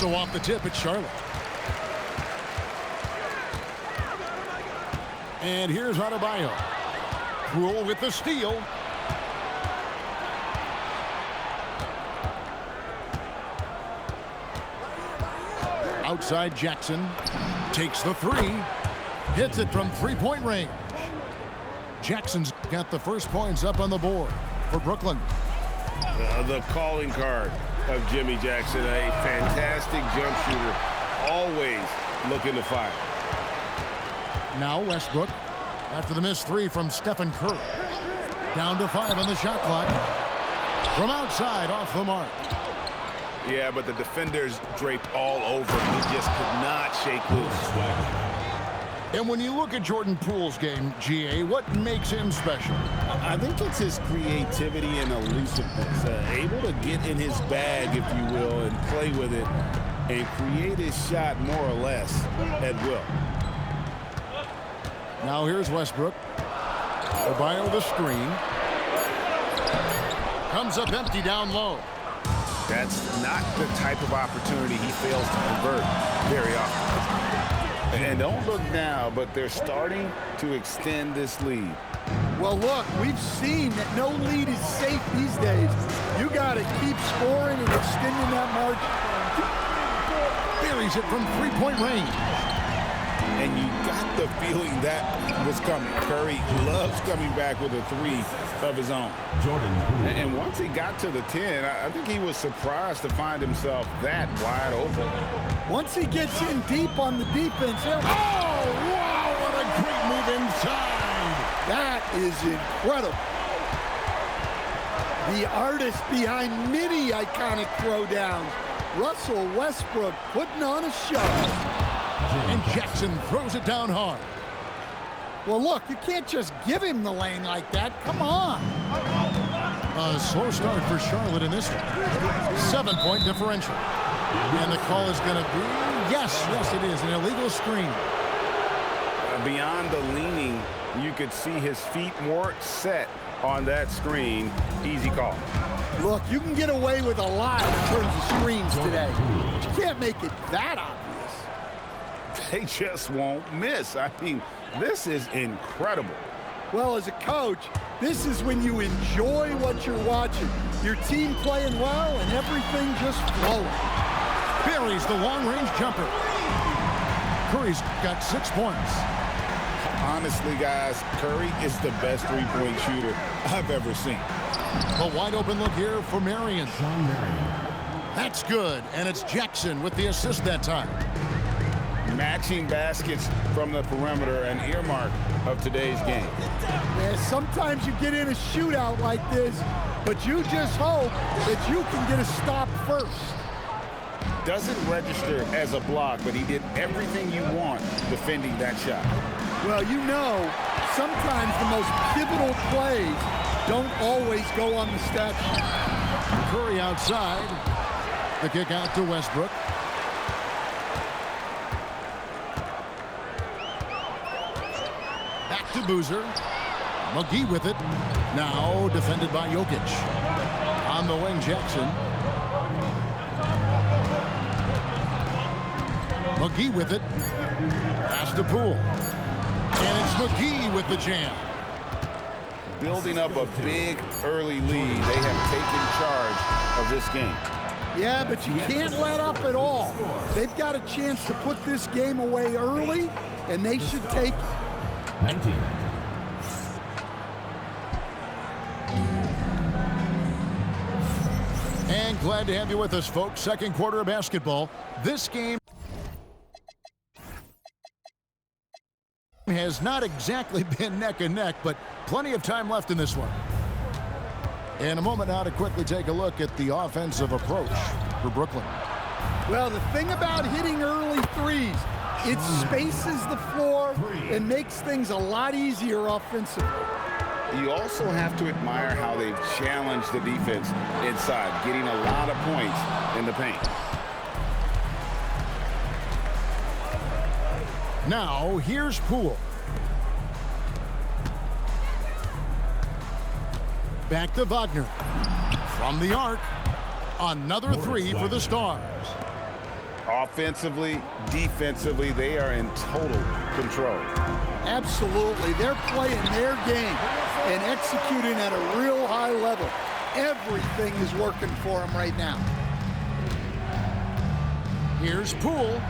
So off the tip, it's Charlotte. And here's Adebayo. Poole with the steal. Outside Jackson. Takes the three. Hits it from three-point range. Jackson's got the first points up on the board for Brooklyn. The calling card of Jimmy Jackson, a fantastic jump shooter, always looking to fire. Now Westbrook, after the missed three from Stephen Curry. Down to 5 on the shot clock. From outside, off the mark. Yeah, but the defenders draped all over him. He just could not shake loose. And when you look at Jordan Poole's game, GA, what makes him special? I think it's his creativity and elusiveness. Able to get in his bag, if you will, and play with it and create his shot more or less at will. Now here's Westbrook. Adebayo the screen. Comes up empty down low. That's not the type of opportunity he fails to convert very often. And don't look now, but they're starting to extend this lead. Well, look, we've seen that no lead is safe these days. You got to keep scoring and extending that margin. Buries it from three-point range. And you got the feeling that was coming. Curry loves coming back with a three of his own. And once he got to the 10, I think he was surprised to find himself that wide open. Once he gets in deep on the defense, oh, wow, what a great move inside. That is incredible. The artist behind many iconic throwdowns, Russell Westbrook, putting on a show. And Jackson throws it down hard. Well, look, you can't just give him the lane like that. Come on. A slow start for Charlotte in this one. 7-point differential. And the call is going to be, yes, it is, an illegal screen. Beyond the leaning, you could see his feet more set on that screen. Easy call. Look, you can get away with a lot in terms of screens today. But you can't make it that obvious. They just won't miss. I mean, this is incredible. Well, as a coach, this is when you enjoy what you're watching. Your team playing well and everything just flowing. Buries the long-range jumper. Curry's got 6 points. Honestly, guys, Curry is the best three-point shooter I've ever seen. A wide-open look here for Marion. That's good, and it's Jackson with the assist that time. Matching baskets from the perimeter, an earmark of today's game. Yeah, sometimes you get in a shootout like this, but you just hope that you can get a stop first. Doesn't register as a block, but he did everything you want defending that shot. Well, you know, sometimes the most pivotal plays don't always go on the stat sheet. Curry outside. The kick out to Westbrook. Back to Boozer. McGee with it. Now defended by Jokic. On the wing, Jackson. McGee with it. Pass to Poole. And it's McGee with the jam. Building up a big early lead. They have taken charge of this game. Yeah, but you can't let up at all. They've got a chance to put this game away early, and they should take it. 19. And glad to have you with us, folks. Second quarter of basketball. This game has not exactly been neck and neck, but plenty of time left in this one. In a moment now to quickly take a look at the offensive approach for Brooklyn. Well, the thing about hitting early threes, it spaces the floor and makes things a lot easier offensively. You also have to admire how they've challenged the defense inside, getting a lot of points in the paint. Now, here's Poole. Back to Wagner. From the arc, another three for the Stars. Offensively, defensively, they are in total control. Absolutely. They're playing their game and executing at a real high level. Everything is working for them right now. Here's Poole.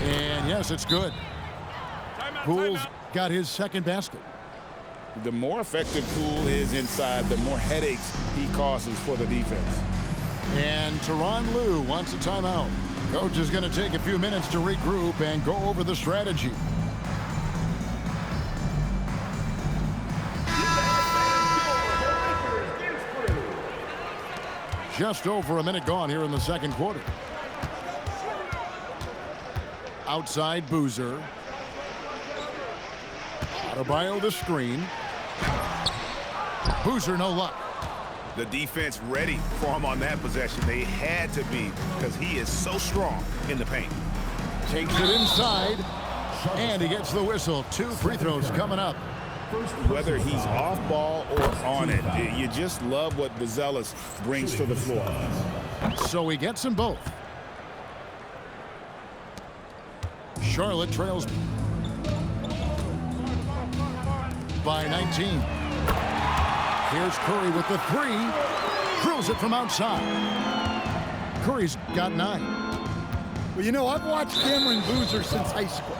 And yes, it's good. Poole's got his second basket. The more effective Poole is inside, the more headaches he causes for the defense. And Tyronn Lue wants a timeout. Coach is going to take a few minutes to regroup and go over the strategy. Just over a minute gone here in the second quarter. Outside Boozer. Adebayo the screen. Boozer no luck. The defense ready for him on that possession. They had to be because he is so strong in the paint. Takes it inside. And he gets the whistle. 2 free throws coming up. Whether he's off ball or on it, you just love what Buzelis brings to the floor. So he gets them both. Charlotte trails by 19. Here's Curry with the 3. Drills it from outside. Curry's got 9. Well, you know, I've watched Cameron Boozer since high school.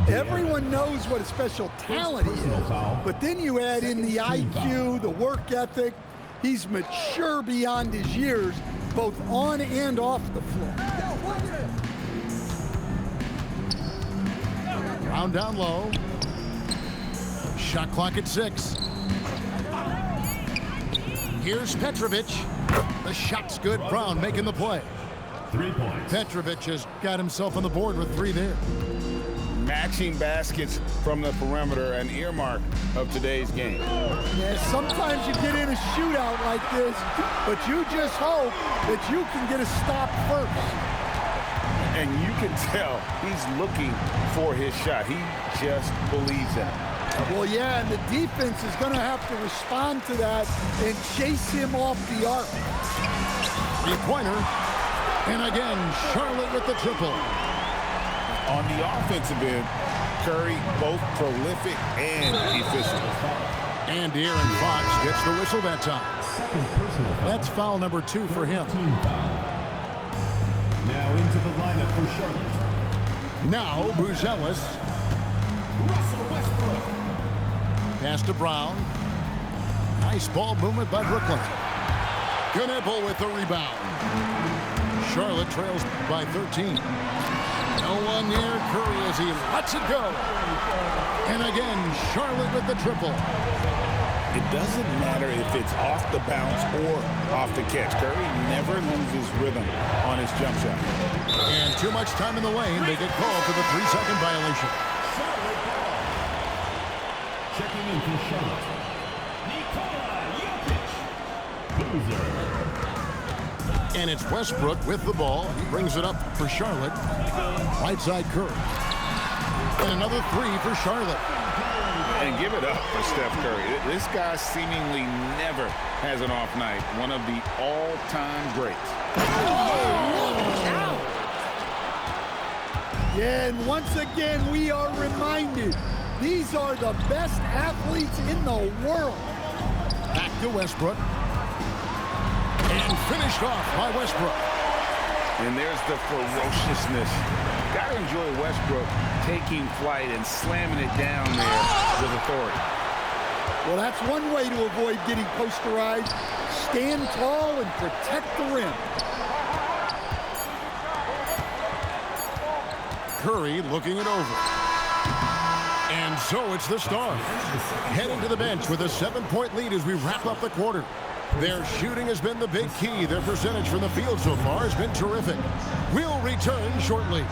Everyone knows what a special talent he is. But then you add in the IQ, the work ethic. He's mature beyond his years, both on and off the floor. Brown down low. Shot clock at 6. Here's Petrovic. The shot's good. Brown making the play. 3 points. Petrovic has got himself on the board with 3 there. Matching baskets from the perimeter, an earmark of today's game. Yeah, sometimes you get in a shootout like this, but you just hope that you can get a stop first. And you can tell he's looking for his shot. He just believes in it. Well, yeah, and the defense is going to have to respond to that and chase him off the arc. 3-pointer. And again, Charlotte with the triple. On the offensive end, Curry both prolific and efficient. And De'Aaron Fox gets the whistle that time. That's foul number 2 for him. Now into the lineup for Charlotte. Now Buzelis. Russell Westbrook. Pass to Brown. Nice ball movement by Brooklyn. Knebel with the rebound. Charlotte trails by 13. No one near Curry as he lets it go. And again, Charlotte with the triple. It doesn't matter if it's off the bounce or off the catch. Curry never loses rhythm on his jump shot. And too much time in the lane. They get called for the 3-second violation. Checking in for Charlotte. Nikola Jokic. Boozer. And it's Westbrook with the ball. He brings it up for Charlotte. Right side Curry. And another 3 for Charlotte. And give it up for Steph Curry. This guy seemingly never has an off night. One of the all-time greats. Yeah, and once again, we are reminded these are the best athletes in the world. Back to Westbrook. And finished off by Westbrook. And there's the ferociousness. Got to enjoy Westbrook taking flight and slamming it down there with authority. Well, that's one way to avoid getting posterized. Stand tall and protect the rim. Curry looking it over. And so it's the Stars heading to the bench with a 7-point lead as we wrap up the quarter. Their shooting has been the big key. Their percentage from the field so far has been terrific. We'll return shortly.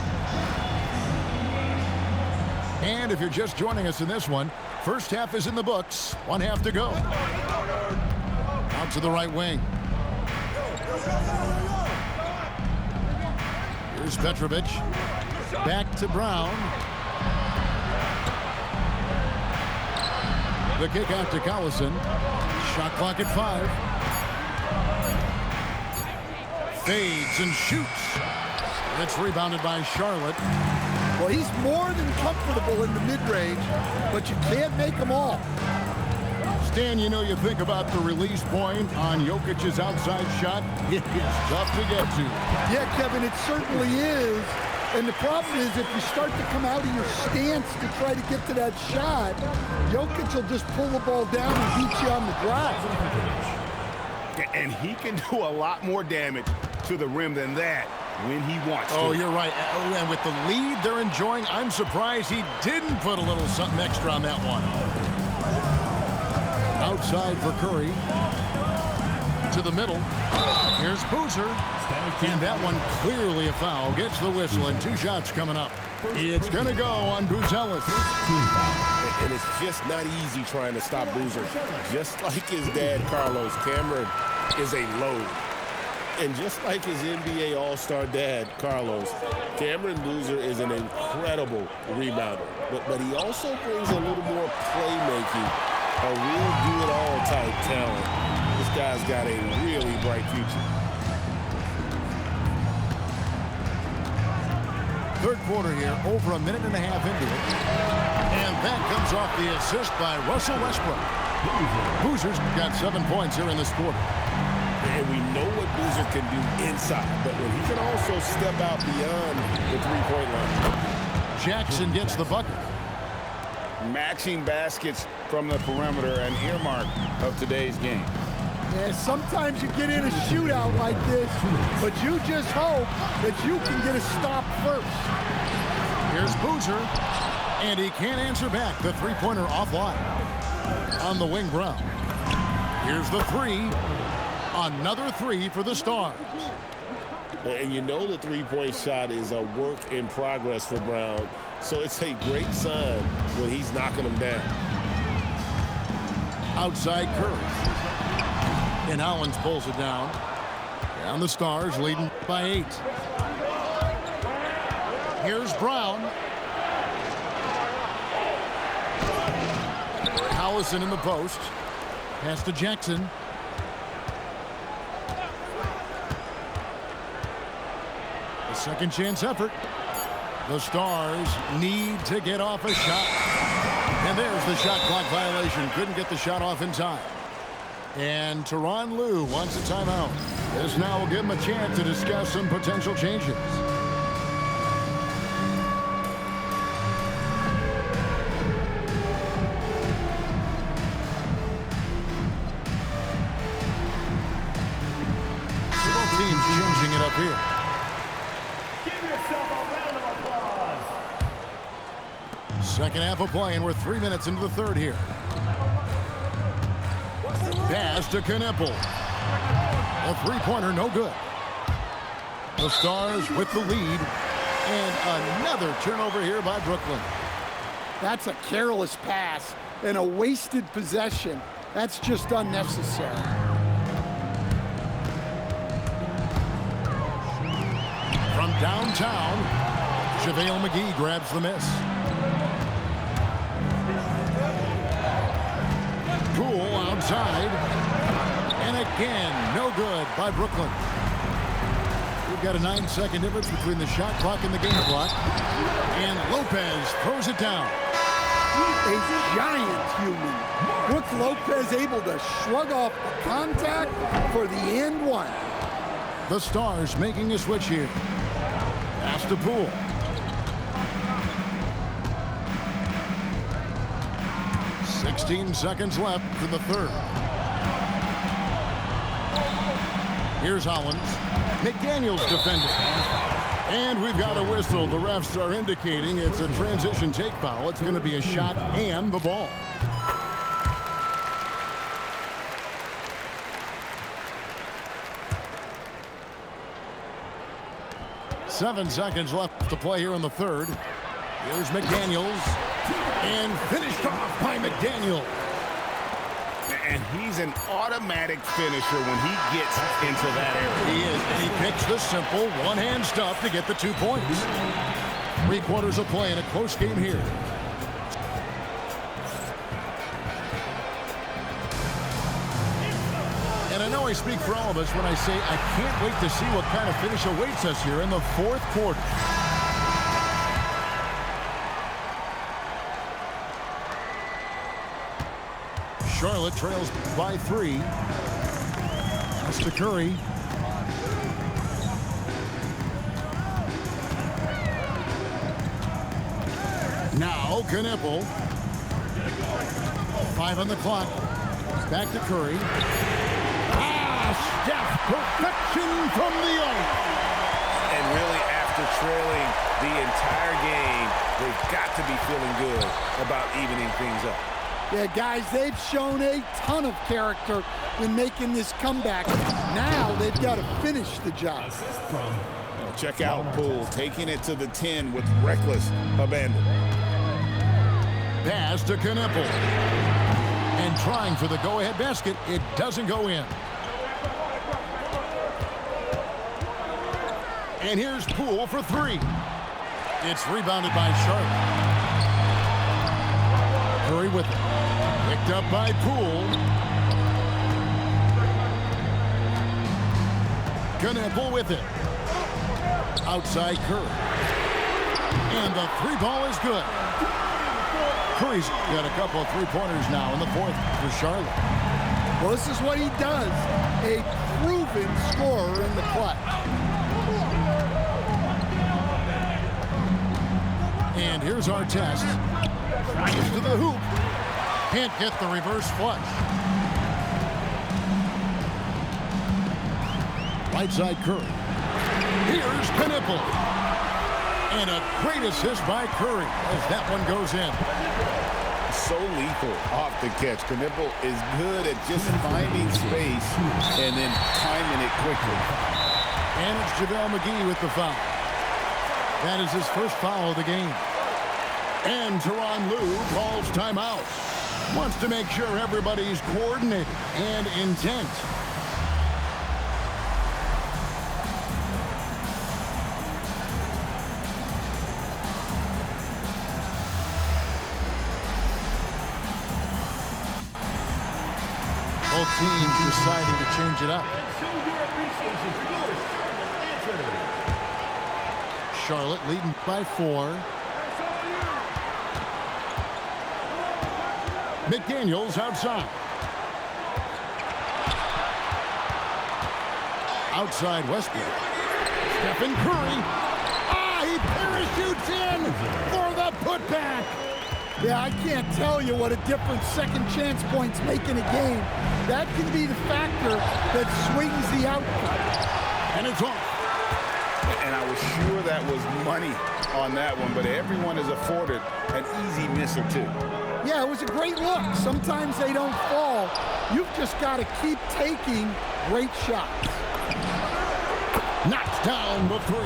And if you're just joining us in this one, first half is in the books. 1 half to go. Out to the right wing. Here's Petrovic. Back to Brown. The kick out to Collison. Shot clock at 5. Fades and shoots. It's rebounded by Charlotte. Well, he's more than comfortable in the mid-range, but you can't make them all. Stan, you know, you think about the release point on Jokic's outside shot. It is tough to get to. Yeah, Kevin, it certainly is. And the problem is if you start to come out of your stance to try to get to that shot, Jokic will just pull the ball down and beat you on the drive. And he can do a lot more damage to the rim than that when he wants to. Oh, you're right. And with the lead they're enjoying, I'm surprised he didn't put a little something extra on that one. Outside for Curry. To the middle. Here's Boozer. And that one clearly a foul. Gets the whistle and 2 shots coming up. It's going to go on Boozellis. And it's just not easy trying to stop Boozer. Just like his dad, Carlos, Cameron is a load. And just like his NBA All-Star dad, Carlos, Cameron Boozer is an incredible rebounder. But he also brings a little more playmaking, a real do-it-all type talent. This guy's got a really bright future. Third quarter here, over a minute and a half into it. And that comes off the assist by Russell Westbrook. Boozer's got 7 points here in this quarter. And we know what Boozer can do inside, but when he can also step out beyond the three-point line. Jackson gets the bucket. Matching baskets from the perimeter, an earmark of today's game. Yeah, sometimes you get in a shootout like this, but you just hope that you can get a stop first. Here's Boozer, and he can't answer back. The three-pointer offline on the wing, Brown. Here's the three. Another three for the Stars. And you know the three-point shot is a work in progress for Brown, so it's a great sign when he's knocking them down. Outside Curry. And Hollins pulls it down. And the Stars leading by 8. Here's Brown. Collison in the post. Pass to Jackson. A second chance effort. The Stars need to get off a shot. And there's the shot clock violation. Couldn't get the shot off in time. And Tyronn Lue wants a timeout. This now will give him a chance to discuss some potential changes. Both teams changing it up here. Give yourself a round of applause. Second half of play, and we're 3 minutes into the third here. Pass to Knipple. A three-pointer, no good. The Stars with the lead. And another turnover here by Brooklyn. That's a careless pass and a wasted possession. That's just unnecessary. From downtown, JaVale McGee grabs the miss. Poole outside. And again, no good by Brooklyn. We've got a 9-second difference between the shot clock and the game clock. And Lopez throws it down. A giant human. Brook Lopez able to shrug off the contact for the and one. The Stars making a switch here. Pass to Poole. .16 seconds left for the third. Here's Hollins. McDaniels defending. And we've got a whistle. The refs are indicating it's a transition take foul. It's going to be a shot and the ball. .7 seconds left to play here in the third. Here's McDaniels. And finished off by McDaniels. And he's an automatic finisher when he gets into that area. He is, and he picks the simple one-hand stuff to get the 2 points. 3 quarters of play in a close game here. And I know I speak for all of us when I say I can't wait to see what kind of finish awaits us here in the fourth quarter. Charlotte trails by 3. It's to Curry. Now Knueppel. 5 on the clock. Back to Curry. Steph, perfection from the arc. And really, after trailing the entire game, they've got to be feeling good about evening things up. Yeah, guys, they've shown a ton of character in making this comeback. Now they've got to finish the job. Check out Poole taking it to the 10 with reckless abandon. Pass to Knueppel. And trying for the go-ahead basket. It doesn't go in. And here's Poole for 3. It's rebounded by Charlotte. Curry with it. Picked up by Poole. Knueppel with it. Outside Curry. And the 3 ball is good. Curry's got a couple of 3-pointers now in the fourth for Charlotte. Well, this is what he does. A proven scorer in the clutch. And here's our test. To the hoop. Can't get the reverse flush. Right side Curry. Here's Knueppel. And a great assist by Curry as that one goes in. So lethal off the catch. Knueppel is good at just finding space and then timing it quickly. And it's JaVale McGee with the foul. That is his first foul of the game. And Tyronn Lue calls timeout. Wants to make sure everybody's coordinated and intent. Both teams deciding to change it up. Charlotte leading by 4. McDaniels outside. Outside Westbrook. Stephen Curry. He parachutes in for the putback. Yeah, I can't tell you what a difference second chance points make in a game. That can be the factor that swings the outcome. And it's off. And I was sure that was money on that one, but everyone is afforded an easy miss or two. Yeah, it was a great look. Sometimes they don't fall. You've just got to keep taking great shots. Knocks down the 3.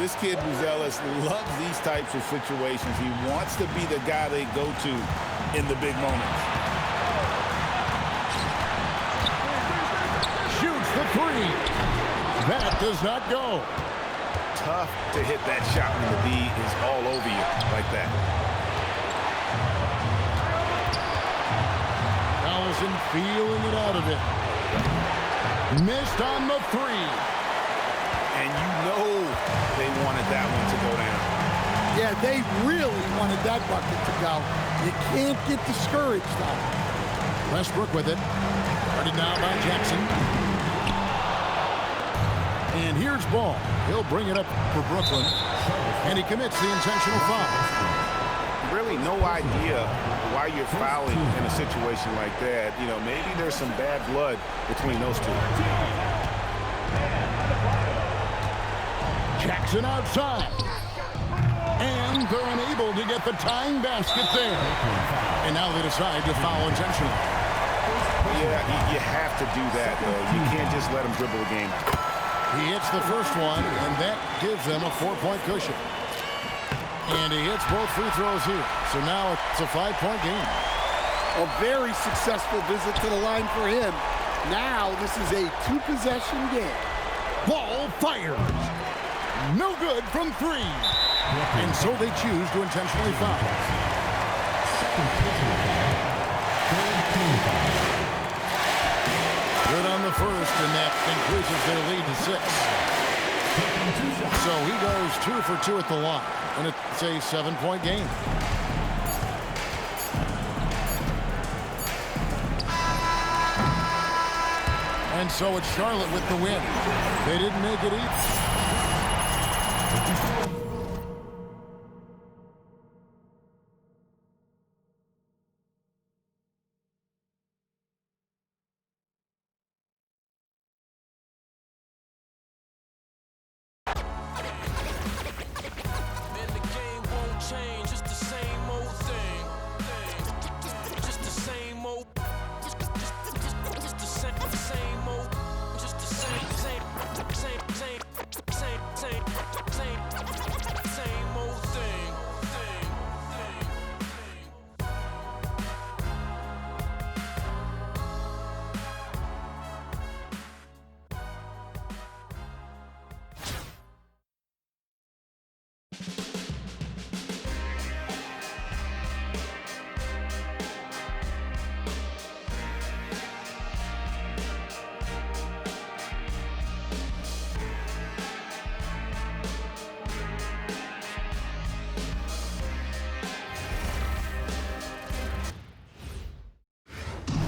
This kid, Buzelis, loves these types of situations. He wants to be the guy they go to in the big moments. Shoots the 3. That does not go. Tough to hit that shot when the D is all over you like that. Allison feeling it out of it. Missed on the 3. And you know they wanted that one to go down. Yeah, they really wanted that bucket to go. You can't get discouraged, though. Westbrook with it. Guarded now by Jackson. And here's Ball. He'll bring it up for Brooklyn. And he commits the intentional foul. Really no idea why you're fouling in a situation like that. You know, maybe there's some bad blood between those two. Jackson outside. And they're unable to get the tying basket there. And now they decide to foul intentionally. Yeah, you have to do that, though. You can't just let them dribble the game. He hits the first one, and that gives them a 4-point cushion. And he hits both free throws here. So now it's a 5-point game. A very successful visit to the line for him. Now this is a 2-possession game. Ball fires. No good from 3. And so they choose to intentionally foul. Good 6. So he goes 2 for 2 at the line, and it's a 7-point game. And so it's Charlotte with the win. They didn't make it easy.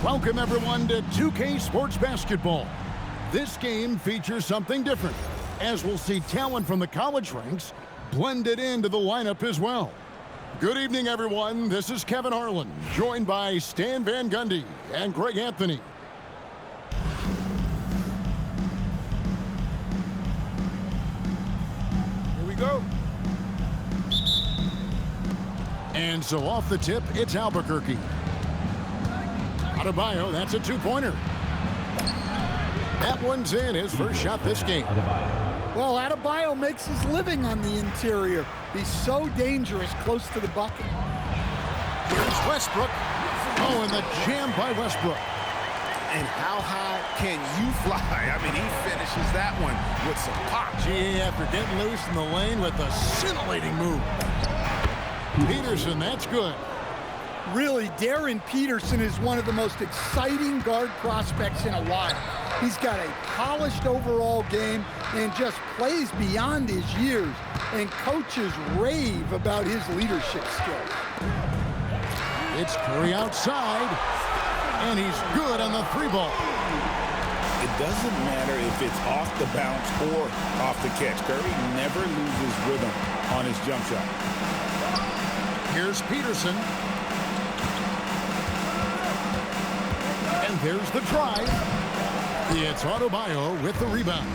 Welcome, everyone, to 2K Sports Basketball. This game features something different, as we'll see talent from the college ranks blended into the lineup as well. Good evening, everyone. This is Kevin Harlan, joined by Stan Van Gundy and Greg Anthony. Here we go. And so off the tip, it's Albuquerque. Adebayo, that's a two-pointer. That one's in, his first shot this game. Well, Adebayo makes his living on the interior. He's so dangerous close to the bucket. Here's Westbrook. Oh, and the jam by Westbrook. And how high can you fly? I mean, he finishes that one with some pop. GA after getting loose in the lane with a scintillating move. Peterson, that's good. Really, Darren Peterson is one of the most exciting guard prospects in a while. He's got a polished overall game and just plays beyond his years. And coaches rave about his leadership skills. It's Curry outside, and he's good on the three ball. It doesn't matter if it's off the bounce or off the catch. Curry never loses rhythm on his jump shot. Here's Peterson. And there's the drive. It's Adebayo with the rebound.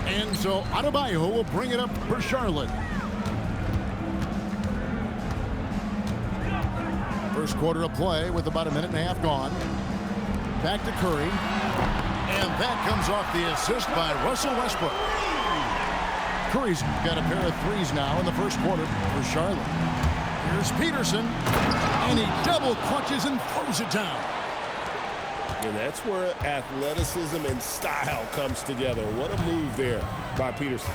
And so Adebayo will bring it up for Charlotte. First quarter of play with about a minute and a half gone. Back to Curry. And that comes off the assist by Russell Westbrook. Curry's got a pair of threes now in the first quarter for Charlotte. Here's Peterson. And he double clutches and throws it down. And that's where athleticism and style comes together. What a move there by Peterson.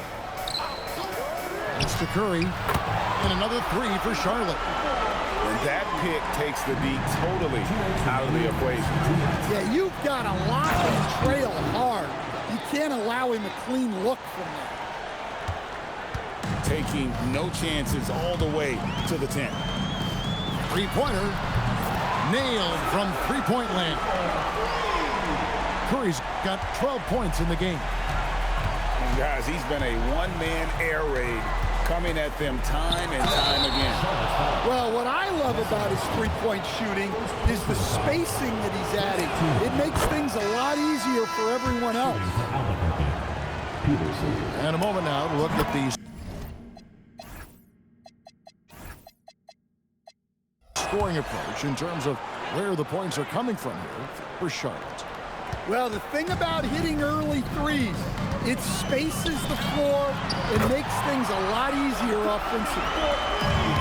It's to Curry. And another three for Charlotte. And that pick takes the D totally out of the equation. Yeah, you've got to lock and trail hard. You can't allow him a clean look from that. Taking no chances all the way to the 10. Three-pointer. Nailed from three-point land. Curry's got 12 points in the game. And guys, he's been a one-man air raid coming at them time and time again. Well, what I love about his three-point shooting is the spacing that he's adding. It makes things a lot easier for everyone else. And a moment now to look at these scoring approach in terms of where the points are coming from here for Charlotte. Well, the thing about hitting early threes, it spaces the floor. It makes things a lot easier offensively.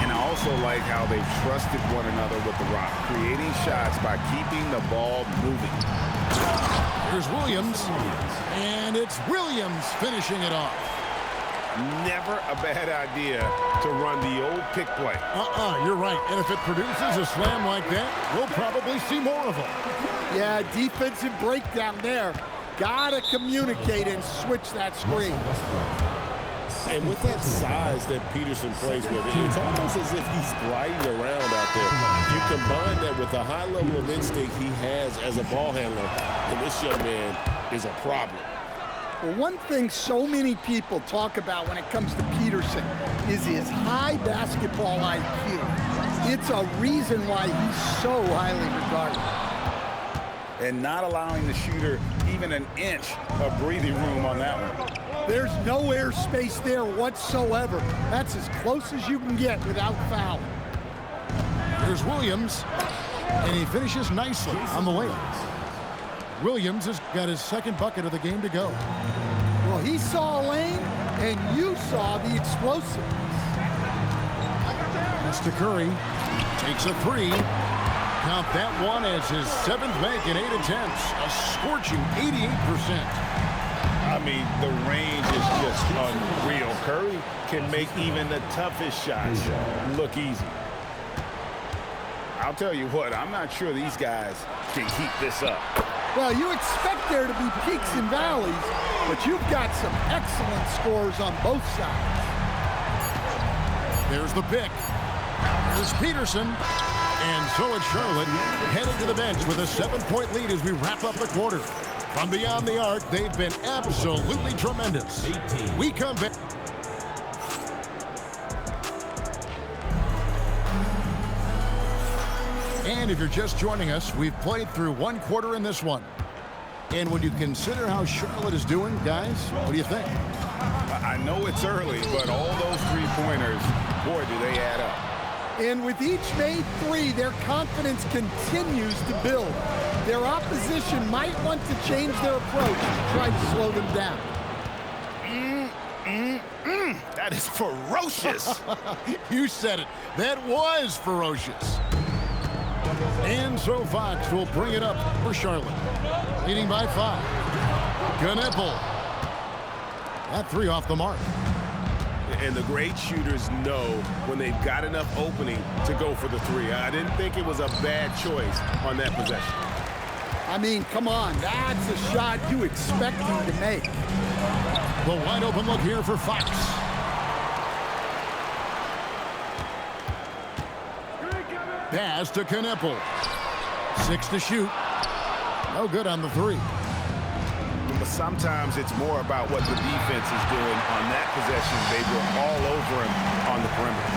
And I also like how they've trusted one another with the rock, creating shots by keeping the ball moving. Here's Williams, and it's Williams finishing it off. Never a bad idea to run the old pick play. You're right. And if it produces a slam like that, we'll probably see more of them. Yeah, defensive breakdown there. got to communicate and switch that screen. And with that size that Peterson plays with, it's almost as if he's gliding around out there. You combine that with the high level of instinct he has as a ball handler, and this young man is a problem. Well, one thing so many people talk about when it comes to Peterson is his high basketball IQ. It's a reason why he's so highly regarded. And not allowing the shooter even an inch of breathing room on that one. There's no airspace there whatsoever. That's as close as you can get without foul. Here's Williams, and he finishes nicely on the layup. Williams has got his second bucket of the game to go. Well, he saw a lane, and you saw the explosiveness. That's to Curry. Takes a three. Count that one as his 7th make in 8 attempts. A scorching 88%. I mean, the range is just unreal. Curry can make even the toughest shots look easy. I'll tell you what, I'm not sure these guys can keep this up. Well, you expect there to be peaks and valleys, but you've got some excellent scores on both sides. There's the pick. Here's Peterson. And so it's Charlotte heading to the bench with a 7-point lead as we wrap up the quarter. From beyond the arc, they've been absolutely tremendous. We come back. And if you're just joining us, we've played through one quarter in this one. And when you consider how Charlotte is doing, guys, what do you think? I know it's early, but all those three-pointers, boy, do they add up. And with each made three, their confidence continues to build. Their opposition might want to change their approach to try to slow them down. That is ferocious. You said it. That was ferocious. And so Fox will bring it up for Charlotte. Leading by 5. Knueppel. That three off the mark. And the great shooters know when they've got enough opening to go for the three. I didn't think it was a bad choice on that possession. I mean, come on, that's a shot you expect him to make. The wide open look here for Fox. Pass to Knueppel. 6 to shoot. No good on the three. But sometimes it's more about what the defense is doing on that possession. They were all over him on the perimeter.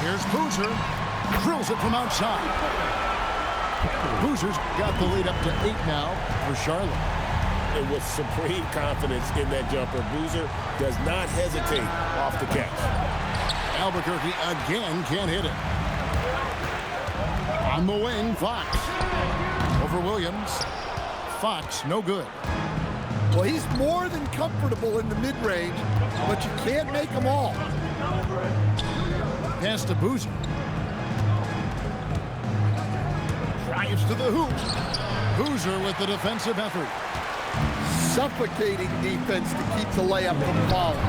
Here's Boozer. Drills it from outside. Boozer's got the lead up to 8 now for Charlotte. And with supreme confidence in that jumper, Boozer does not hesitate off the catch. Albuquerque again can't hit it. On the wing, Fox. Over Williams. Fox, no good. Well, he's more than comfortable in the mid-range, but you can't make them all. Pass to Boozer. Drives to the hoop. Boozer with the defensive effort. Suffocating defense to keep the layup from falling.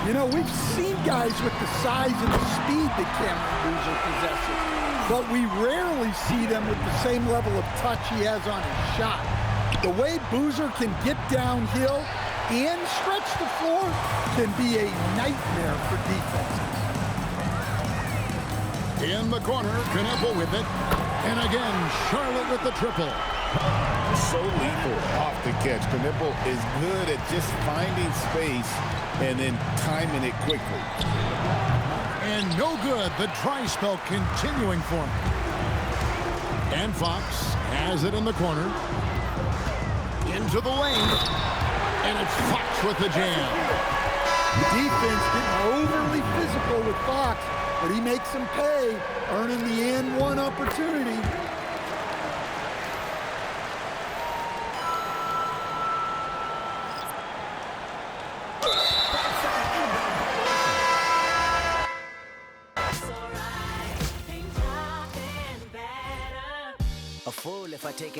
You know, we've seen guys with the size and the speed that Cameron Boozer possesses, but we rarely see them with the same level of touch he has on his shot. The way Boozer can get downhill and stretch the floor can be a nightmare for defenses. In the corner, Knueppel with it. And again, Charlotte with the triple. So lethal off the catch. Knueppel is good at just finding space and then timing it quickly. And no good. The dry spell continuing for him. And Fox has it in the corner. Into the lane. And it's Fox with the jam. The defense getting overly physical with Fox, but he makes them pay, earning the and one opportunity. A fool if I take it.